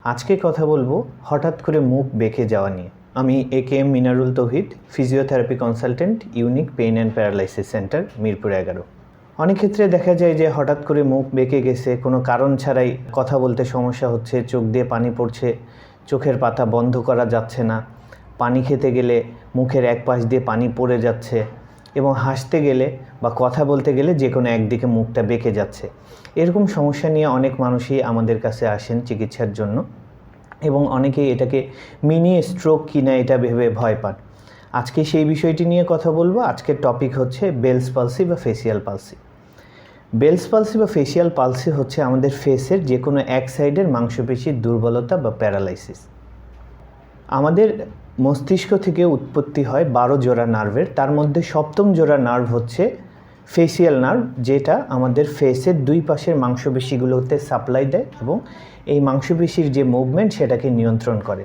আজকে কথা বলবো হঠাৎ করে মুখ বেঁকে যাওয়া নিয়ে। আমি A K M Minarul Tauhid, physiotherapy consultant, unique pain and paralysis centre, Mirpur 11। অনেক ক্ষেত্রে দেখা যায় যে হঠাৎ করে মুখ বেঁকে গেছে, কোনো কারণ ছাড়াই কথা বলতে সমস্যা হচ্ছে, চোখ দিয়ে পানি পড়ছে, চোখের পাতা বন্ধ করা যাচ্ছে না, পানি খেতে গেলে মুখের এক পাশ দিয়ে পানি পড়ে যাচ্ছে এবং হাসতে গেলে বা কথা বলতে গেলে যে কোনো একদিকে মুখটা বেঁকে যাচ্ছে। এরকম সমস্যা নিয়ে অনেক মানুষই আমাদের কাছে আসেন চিকিৎসার জন্য এবং অনেকেই এটাকে মিনি স্ট্রোক কিনা এটা ভেবে ভয় পান। আজকে সেই বিষয়টি নিয়ে কথা বলবো। আজকের টপিক হচ্ছে বেলস পালসি বা ফেসিয়াল পালসি। বেলস পালসি বা ফেসিয়াল পালসি হচ্ছে আমাদের ফেসের যে কোনো এক সাইডের মাংসপেশির দুর্বলতা বা প্যারালাইসিস। আমাদের মস্তিষ্ক থেকে উৎপত্তি হয় 12 জোড়া নার্ভের, তার মধ্যে 7ম জোড়া নার্ভ হচ্ছে ফেসিয়াল নার্ভ, যেটা আমাদের ফেসের দুই পাশের মাংসপেশিগুলোতে সাপ্লাই দেয় এবং এই মাংসপেশির যে মুভমেন্ট সেটাকে নিয়ন্ত্রণ করে।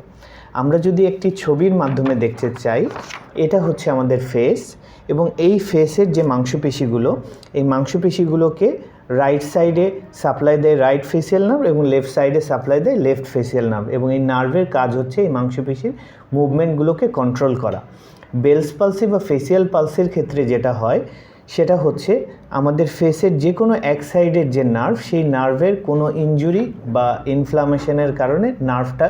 আমরা যদি একটি ছবির মাধ্যমে দেখতে চাই, এটা হচ্ছে আমাদের ফেস এবং এই ফেসের যে মাংসপেশিগুলো, এই মাংসপেশিগুলোকে রাইট সাইডে সাপ্লাই দেয় রাইট ফেসিয়াল নার্ভ এবং লেফট সাইডে সাপ্লাই দেয় লেফট ফেসিয়াল নার্ভ, এবং এই নার্ভের কাজ হচ্ছে এই মাংসপেশির মুভমেন্টগুলোকে কন্ট্রোল করা। বেলস পালসি বা ফেসিয়াল পালসির ক্ষেত্রে যেটা হয় সেটা হচ্ছে আমাদের ফেসের যে কোনো এক সাইডের যে নার্ভ, সেই নার্ভের কোনো ইনজুরি বা ইনফ্লামেশনের কারণে নার্ভটা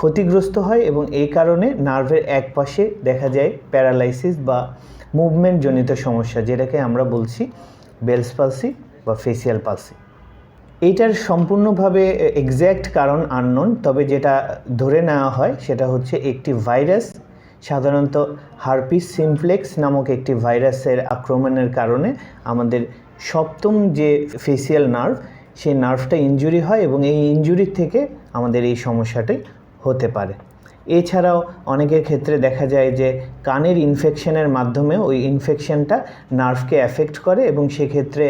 ক্ষতিগ্রস্ত হয় এবং এই কারণে নার্ভের এক পাশে দেখা যায় প্যারালাইসিস বা মুভমেন্টজনিত সমস্যা, যেটাকে আমরা বলছি বেলস পালসি বা ফেসিয়াল পালসি। এইটার সম্পূর্ণভাবে এক্স্যাক্ট কারণ আননোন, তবে যেটা ধরে নেওয়া হয় সেটা হচ্ছে একটি ভাইরাস, সাধারণত হারপিস সিমপ্লেক্স নামক একটি ভাইরাসের আক্রমণের কারণে আমাদের 7ম যে ফেসিয়াল নার্ভ, সেই নার্ভটা ইনজুরি হয় এবং এই ইনজুরি থেকে আমাদের এই সমস্যাটি হতে পারে। এছাড়াও অনেকের ক্ষেত্রে দেখা যায় যে কানের ইনফেকশনের মাধ্যমে ওই ইনফেকশনটা নার্ভকে অ্যাফেক্ট করে এবং সেক্ষেত্রে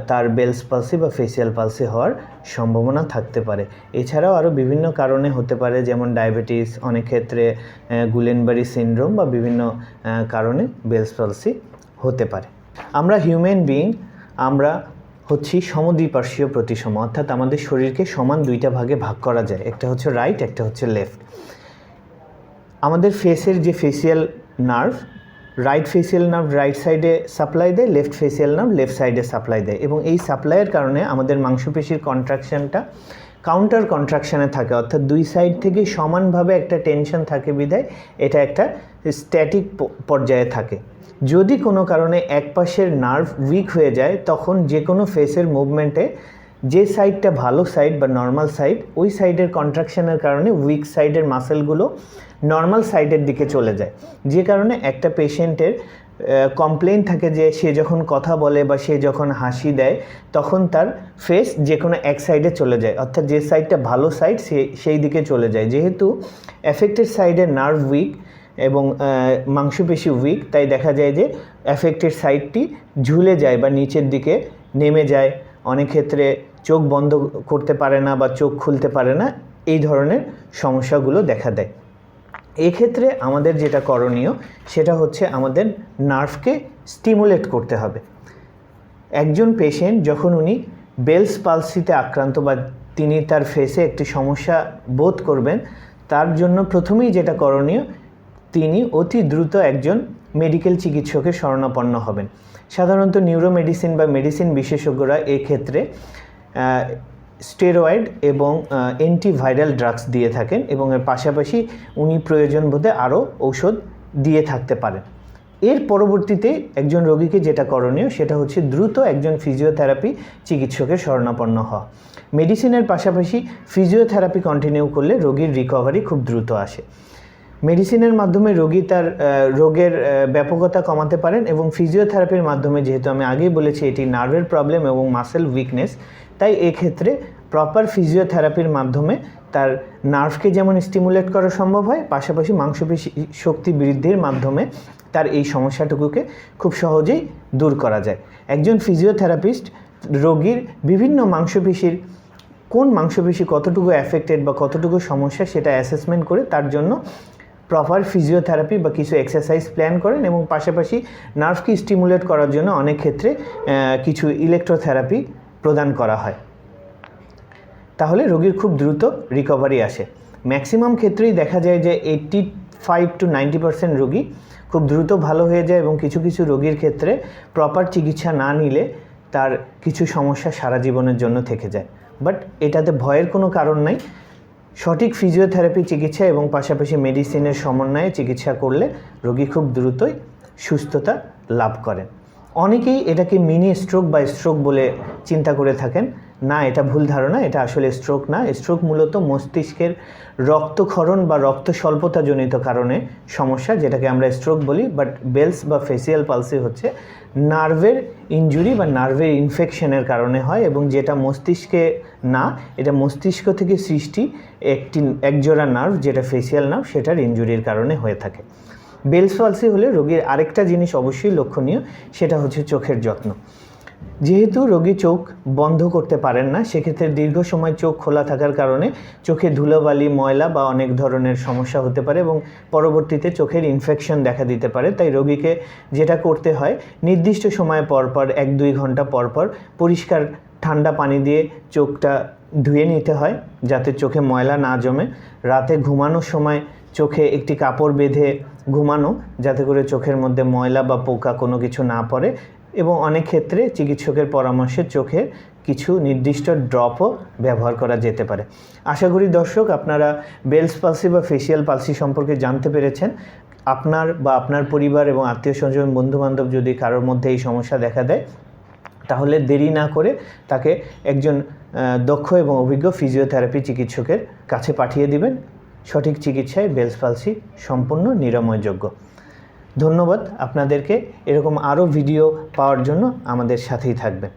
তার বেলস পালসি বা ফেসিয়াল পালসি হওয়ার সম্ভাবনা থাকতে পারে। এছাড়াও আরও বিভিন্ন কারণে হতে পারে, যেমন ডায়াবেটিস, অনেক ক্ষেত্রে গুলেনবারি সিনড্রোম বা বিভিন্ন কারণে বেলস পালসি হতে পারে। আমরা হিউম্যান বিইং, আমরা হচ্ছি সমদ্বিপার্শ্বীয় প্রতিসম, অর্থাৎ আমাদের শরীরকে সমান দুইটা ভাগে ভাগ করা যায়, একটা হচ্ছে রাইট, একটা হচ্ছে লেফট। আমাদের ফেসের যে facial nerve, right facial nerve right সাইডে সাপ্লাই দেয়, লেফট ফেসিয়াল নার্ভ লেফট সাইডে সাপ্লাই দেয় এবং এই সাপ্লাইয়ের কারণে আমাদের মাংসপেশির কন্ট্রাকশনটা কাউন্টার কন্ট্রাকশানে থাকে, অর্থাৎ দুই সাইড থেকে সমানভাবে একটা টেনশন থাকে বিধায় এটা একটা স্ট্যাটিক পর্যায়ে থাকে। যদি কোনো কারণে এক পাশের নার্ভ উইক হয়ে যায়, তখন যে কোনো ফেসের মুভমেন্টে যে সাইডটা ভালো সাইড বা নর্মাল সাইড, ওই সাইডের কন্ট্রাকশনের কারণে উইক সাইডের মাসেলগুলো নর্মাল সাইডের দিকে চলে যায়, যে কারণে একটা পেশেন্টের কমপ্লেইন থাকে যে সে যখন কথা বলে বা সে যখন হাসি দেয় তখন তার ফেস যে কোনো এক সাইডে চলে যায়, অর্থাৎ যে সাইডটা ভালো সাইড সেই দিকে চলে যায়। যেহেতু অ্যাফেক্টেড সাইডের নার্ভ উইক এবং মাংসপেশি উইক, তাই দেখা যায় যে অ্যাফেক্টেড সাইডটি ঝুলে যায় বা নিচের দিকে নেমে যায়। অনেক ক্ষেত্রে চোখ বন্ধ করতে পারে না বা চোখ খুলতে পারে না, এই ধরনের সমস্যাগুলো দেখা দেয়। এক্ষেত্রে আমাদের যেটা করণীয় সেটা হচ্ছে আমাদের নার্ভকে স্টিমুলেট করতে হবে। একজন পেশেন্ট যখন উনি বেলস পালসিতে আক্রান্ত বা তিনি তার ফেসে একটি সমস্যা বোধ করবেন, তার জন্য প্রথমেই যেটা করণীয়, তিনি অতি দ্রুত একজন মেডিকেল চিকিৎসকের শরণাপন্ন হবেন। সাধারণত নিউরোমেডিসিন বা মেডিসিন বিশেষজ্ঞরা এক্ষেত্রে স্টেরয়েড এবং অ্যান্টিভাইরাল ড্রাগস দিয়ে থাকেন এবং এর পাশাপাশি উনি প্রয়োজন বোধে আরও ঔষধ দিয়ে থাকতে পারেন। এর পরবর্তীতে একজন রোগীকে যেটা করণীয় সেটা হচ্ছে দ্রুত একজন ফিজিওথেরাপি চিকিৎসকের শরণাপন্ন হওয়া। মেডিসিনের পাশাপাশি ফিজিওথেরাপি কন্টিনিউ করলে রোগীর রিকভারি খুব দ্রুত আসে। মেডিসিনের মাধ্যমে রোগী তার রোগের ব্যাপকতা কমাতে পারেন এবং ফিজিওথেরাপির মাধ্যমে, যেহেতু আমি আগেই বলেছি এটি নার্ভের প্রবলেম এবং মাসেল উইকনেস, তাই এক্ষেত্রে প্রপার ফিজিওথেরাপির মাধ্যমে তার নার্ভকে যেমন স্টিমুলেট করা সম্ভব হয়, পাশাপাশি মাংসপেশি শক্তি বৃদ্ধির মাধ্যমে তার এই সমস্যাটুকুকে খুব সহজেই দূর করা যায়। একজন ফিজিওথেরাপিস্ট রোগীর বিভিন্ন মাংসপেশির কোন মাংসপেশি কতটুকু অ্যাফেক্টেড বা কতটুকু সমস্যা সেটা অ্যাসেসমেন্ট করে তার জন্য প্রপার ফিজিওথেরাপি বা কিছু এক্সারসাইজ প্ল্যান করেন এবং পাশাপাশি নার্ভকে স্টিমুলেট করার জন্য অনেক ক্ষেত্রে কিছু ইলেকট্রোথেরাপি প্রদান করা হয়। তাহলে রোগীর খুব দ্রুত রিকভারি আসে। ম্যাক্সিমাম ক্ষেত্রেই দেখা যায় যে 85 to 90% রোগী খুব দ্রুত ভালো হয়ে যায় এবং কিছু কিছু রোগীর ক্ষেত্রে প্রপার চিকিৎসা না নিলে তার কিছু সমস্যা সারা জীবনের জন্য থেকে যায়। বাট এটাতে ভয়ের কোনো কারণ নাই। সঠিক ফিজিওথেরাপি চিকিৎসা এবং পাশাপাশি মেডিসিনের সমন্বয়ে চিকিৎসা করলে রোগী খুব দ্রুতই সুস্থতা লাভ করেন। অনেকেই এটাকে মিনি স্ট্রোক বা স্ট্রোক বলে চিন্তা করে থাকেন। না, এটা ভুল ধারণা। এটা আসলে স্ট্রোক না। স্ট্রোক মূলত মস্তিষ্কের রক্তক্ষরণ বা রক্ত স্বল্পতাজনিত কারণে সমস্যা, যেটাকে আমরা স্ট্রোক বলি। বাট বেলস বা ফেসিয়াল পালসি হচ্ছে নার্ভের ইনজুরি বা নার্ভের ইনফেকশনের কারণে হয় এবং যেটা মস্তিষ্কে না, এটা মস্তিষ্ক থেকে সৃষ্টি একজোড়া নার্ভ, যেটা ফেসিয়াল নার্ভ, সেটার ইনজুরির কারণে হয়ে থাকে। বেলস পালসি হলে রোগীর আরেকটা জিনিস অবশ্যই লক্ষণীয়, সেটা হচ্ছে চোখের যত্ন। যেহেতু রোগী চোখ বন্ধ করতে পারেন না, সেক্ষেত্রে দীর্ঘ সময় চোখ খোলা থাকার কারণে চোখে ধুলোবালি, ময়লা বা অনেক ধরনের সমস্যা হতে পারে এবং পরবর্তীতে চোখের ইনফেকশন দেখা দিতে পারে। তাই রোগীকে যেটা করতে হয়, নির্দিষ্ট সময় পরপর 1-2 ঘন্টা পরপর পরিষ্কার ঠান্ডা পানি দিয়ে চোখটা ধুয়ে নিতে হয় যাতে চোখে ময়লা না জমে। রাতে ঘুমানোর সময় চোখে একটি কাপড় বেঁধে ঘুমানো, যাতে করে চোখের মধ্যে ময়লা বা পোকা কোনো কিছু না পড়ে। এবং অনেক ক্ষেত্রে চিকিৎসকের পরামর্শে চোখে কিছু নির্দিষ্ট ড্রপও ব্যবহার করা যেতে পারে। আশা করি দর্শক আপনারা বেলস পালসি বা ফেসিয়াল পালসি সম্পর্কে জানতে পেরেছেন। আপনার বা আপনার পরিবার এবং আত্মীয় স্বজন, বন্ধুবান্ধব যদি কারোর মধ্যে এই সমস্যা দেখা দেয়, তাহলে দেরি না করে তাকে একজন দক্ষ এবং অভিজ্ঞ ফিজিওথেরাপি চিকিৎসকের কাছে পাঠিয়ে দিবেন। সঠিক চিকিৎসায় বেলস পালসি সম্পূর্ণ নিরাময়যোগ্য। ধন্যবাদ আপনাদেরকে। এরকম আরও ভিডিও পাওয়ার জন্য আমাদের সাথেই থাকবেন।